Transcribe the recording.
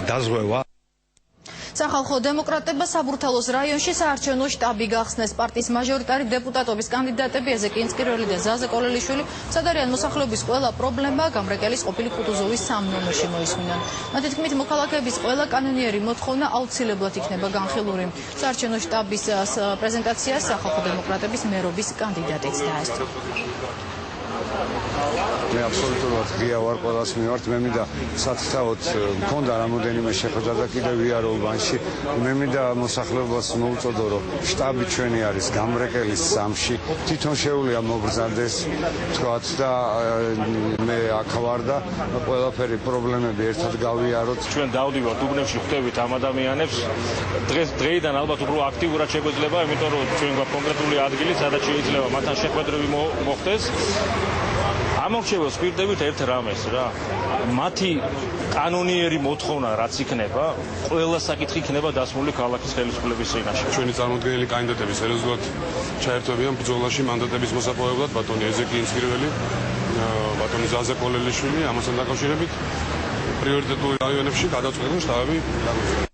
დაზღვევა. სახალხო დემოკრატებმა საბურთალოს რაიონში საარჩევნო შტაბი გახსნეს. პარტიის მაჟორიტარი დეპუტატობის კანდიდატები ეზეკი ინსკირველი და ზაზა კოლელიშვილი მცადარიან მოსახლეობის ყველა პრობლემა გამრეკელის ყოფილი კუტუზოვის 3 ნომერში მოისმინან. მათი თქმით, მოქალაქეების ყველა კანონიერი მოთხოვნა აუცილებლად იქნება განხილული. საარჩევნო შტაბის პრეზენტაციას სახალხო დემოკრატების მერობის კანდიდატიც დაესწრო. მე აბსოლუტურად ღია ვარ ყველას მიმართ. მე მინდა სათითაოდ მქონდა რამოდენიმე შეხვედრა და კიდევ ვიარო უბანში. მე მინდა მოსახლეობას მოუწოდო, რომ შტაბი ჩვენი არის გამრეკელის 3-ში. თვითონ შეუძლია მოგზადდეს თქვათ და მე აქ ვარ და ყველაფერი პრობლემები ერთად გავიაროთ. ჩვენ დავდივართ უბნებში, ხვდებით ამ ადამიანებს. დღეიდან ალბათ უფრო აქტიურად შეგვეძლება, იმიტომ რომ ჩვენ გვაქვს კონკრეტული ადგილი, სადაც შეიძლება მათთან შეხვედრები მოხდეს. ამორჩევებს პირდებით ერთ რამეს რა. მათი კანონიერი მოთხოვნა რაც იქნება, ყველა საკითხი იქნება დასმული ქალაქის ხელისუფლების წინაშე. ჩვენი წარმოდგენილი კანდიდატები სერიოზულად ჩაერთვებიან ბრძოლაში მანდატების მოსაპოვებლად, ბატონი ეზეკი ინსკირველი, ბატონი ზაზა კოლელიშვილი, ამასთან დაკავშირებით პრიორიტეტულ რაიონებში გადაწყვეტილ შტაბები.